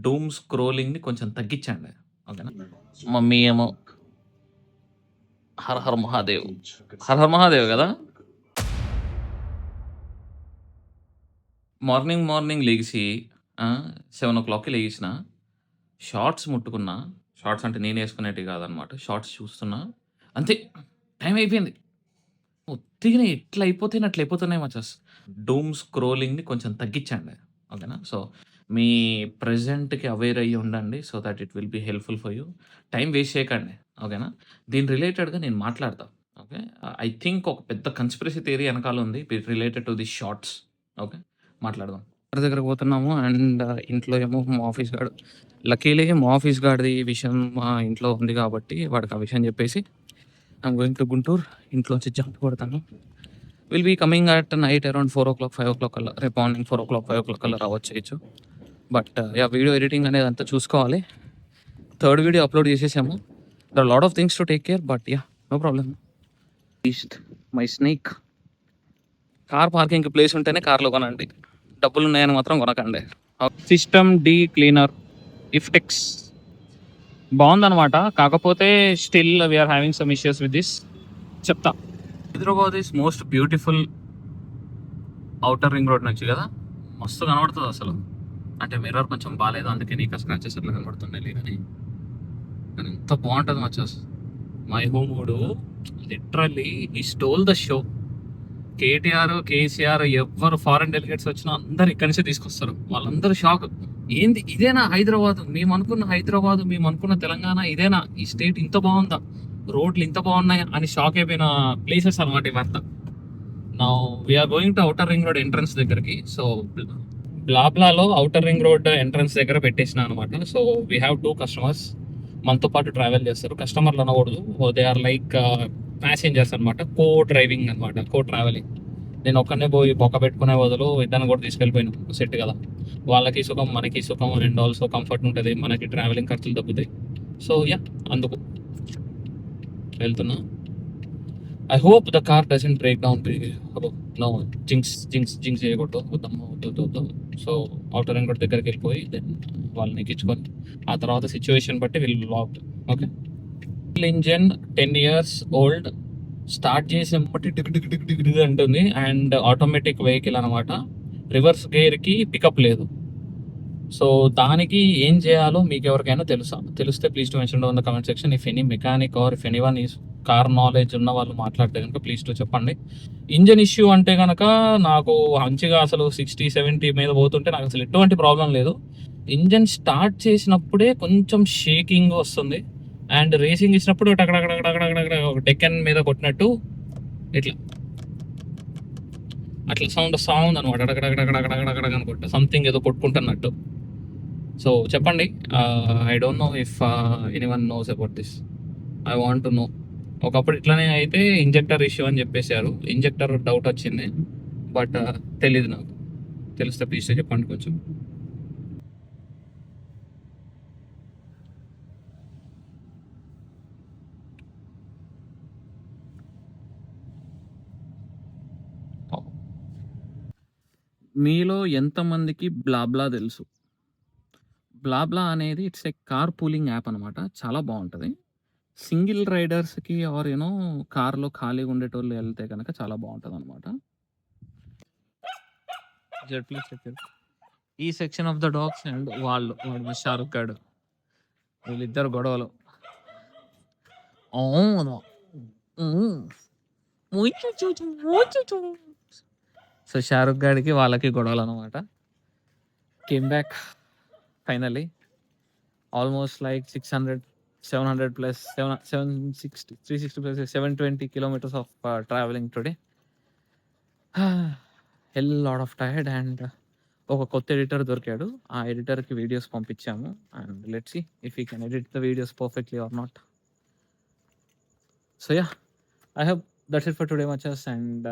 డూమ్ స్క్రోలింగ్‌ని కొంచెం తగ్గించండి. ఓకేనా? మమ్మీ ఏమో her her Mahadev. Her her Mahadev గదా! మార్నింగ్ లెగిసి 7:00కి లెగిసిన, షార్ట్స్ ముట్టుకున్నా. షార్ట్స్ అంటే నేనేసుకునేటివి గాదనమాట. షార్ట్స్ చూస్తున్నా. అంతే టైం అయిపోయింది. ఉత్తిగనే ఎట్లయిపోతేనే అట్లయిపోతున్నాయి మచస్. డూమ్ స్క్రోలింగ్‌ని కొంచెం తగ్గించండి. ఓకేనా? సో, మీ ప్రెజెంట్‌కి అవేర్ అయ్యి ఉండండి. So that it will be helpful for you. Time waste చేయకండి. ఓకేనా? దీని రిలేటెడ్‌గా నేను మాట్లాడతా. ఓకే. ఐ థింక్ ఒక పెద్ద కన్‌స్పిరసీ థియరీ ఎనకాల ఉంది. Related to the shorts. Okay. మాట్లాడదాం. ఎవరి దగ్గరకి పోతున్నాము అండ్ ఇంట్లో ఏమో మా ఆఫీస్ గాడు లక్కీలీ మా ఆఫీస్ గాడిది ఈ విషయం మా ఇంట్లో ఉంది కాబట్టి వాడికి ఆ విషయం చెప్పేసి ఐమ్ గోయింగ్ టు గుంటూరు. ఇంట్లోంచి జంప్ కొడతాను. Will be coming at night around 4:00, 5:00 కల్లా. రేపు మార్నింగ్ 4:00, 5:00 కల్లా రావచ్చేయచ్చు. But yeah! వీడియో ఎడిటింగ్ అనేది అంతా చూసుకోవాలి. థర్డ్ వీడియో అప్లోడ్ చేసేసాము. There are lot of things to take care but yeah! No problem. East my snake. Car పార్కింగ్‌కి ప్లేస్ ఉంటేనే కార్‌లో కొనండి. డబ్బులున్నాయని మాత్రం కొనకండి. సిస్టమ్ డీ క్లీనర్ ఇఫ్టెక్స్ బాగుందనమాట. కాకపోతే still we're having some issues with this. చెప్తా. Hyderabad is most beautiful outer ring road నుంచి కదా, మస్తు కనబడుతుంది అసలు. అంటే మిర్రర్ కొంచెం బాగాలేదు, అందుకే నీకు స్క్రాచెస్ అట్లా కనబడుతున్నాయి. కానీ ఎంత బాగుంటుంది మచ్చస్. మై హోముడు లిటరల్లీ ఈ stole the show. KTR, KCR ఎవరు ఫారెన్ డెలిగేట్స్ వచ్చినా అందరు ఇక్కడి నుంచే తీసుకొస్తారు. వాళ్ళందరూ షాక్. ఏంది ఇదేనా హైదరాబాద్? మేము అనుకున్న హైదరాబాద్, మేము అనుకున్న తెలంగాణ ఇదేనా? ఈ స్టేట్ ఇంత బాగుందా? రోడ్లు ఇంత బాగున్నాయి అని షాక్ అయిపోయిన ప్లేసెస్ అనమాట ఇవంతా. Now we're going to outer ring road entrance దగ్గరికి. సో బ్లాబ్లాలో ఔటర్ రింగ్ రోడ్ ఎంట్రన్స్ దగ్గర పెట్టేసిన అనమాట. సో వీ హ్యావ్ 2 కస్టమర్స్ మనతో పాటు ట్రావెల్ చేస్తారు. కస్టమర్లు అనకూడదు, దే ఆర్ లైక్ ప్యాసింజర్స్ అనమాట. కో డ్రైవింగ్ అనమాట, కో ట్రావెలింగ్. నేను ఒక్కనే పోయి బొక్క పెట్టుకునే బదులు ఇద్దరిని కూడా తీసుకెళ్ళిపోయాను. సెట్ కదా, వాళ్ళకి సుఖం మనకి సుఖం అండ్ ఆల్సో కంఫర్ట్ ఉంటుంది, మనకి ట్రావెలింగ్ ఖర్చులు తగ్గుతాయి. సో యా, అందుకు వెళ్తున్నా. I hope the car doesn't break down. No, jinx చేయకూడదు. వద్దు. సో అవుటర్ రింగ్ రోడ్ దగ్గరికి వెళ్ళిపోయి దెన్ వాళ్ళని ఎక్కించుకొని ఆ తర్వాత సిచ్యువేషన్ బట్టి will lock. Okay. Engine 10 years old. Start చేసినప్పటి టిక్ అంటుంది. అండ్ ఆటోమేటిక్ వెహికల్ అనమాట. రివర్స్ గేర్కి పికప్ లేదు. సో దానికి ఏం చేయాలో మీకు ఎవరికైనా తెలిస్తే please to mention down the comment section. If any mechanic or if anyone is car knowledge ఉన్న వాళ్ళు మాట్లాడితే కనుక ప్లీజ్ టు చెప్పండి. ఇంజన్ ఇష్యూ అంటే కనుక నాకు మంచిగా అసలు 60-70 మీద పోతుంటే నాకు అసలు ఎటువంటి ప్రాబ్లం లేదు. ఇంజన్ స్టార్ట్ చేసినప్పుడే కొంచెం షేకింగ్ వస్తుంది. అండ్ రేసింగ్ ఇచ్చినప్పుడు టకటకటకటకటకట ఒక డెక్కన్ మీద కొట్టినట్టు ఇట్లా అట్లా సౌండ్ అనమాట. అడగడగడగడగడగడ అనుకుంటా సంథింగ్ ఏదో కొట్టుకుంటున్నట్టు. సో చెప్పండి. I don't know if anyone knows about this. I want to know. ఒకప్పుడు ఇట్లానే అయితే ఇంజెక్టర్ ఇష్యూ అని చెప్పేశారు. ఇంజెక్టర్ డౌట్ వచ్చింది, బట్ తెలీదు నాకు. తెలిస్తే ప్లీజ్ చెప్పండి కొంచెం. మీలో ఎంతమందికి బ్లాబ్లా తెలుసు? బ్లాబ్లా అనేది it's a car pooling app అనమాట. చాలా బాగుంటుంది. సింగిల్ రైడర్స్కి ఆర్ యూనో కార్లో ఖాళీగా ఉండేటోళ్ళు వెళ్తే కనుక చాలా బాగుంటుంది అనమాట. ఈ section of the dogs and వాడు మా షారుఖ్ గాడు, వీళ్ళిద్దరు గొడవలు. సో షారుఖ్ గాడికి వాళ్ళకి గొడవలు అనమాట. Came back finally. Almost like 700 plus 760 360 plus 720 kilometers of traveling today. Hell lot of tired. And ఒక కొత్త ఎడిటర్ దొరికాడు. ఆ ఎడిటర్కి వీడియోస్ పంపించాము. And let's see if you can edit the videos perfectly or not. So yeah, I hope that's it for today మచస్. And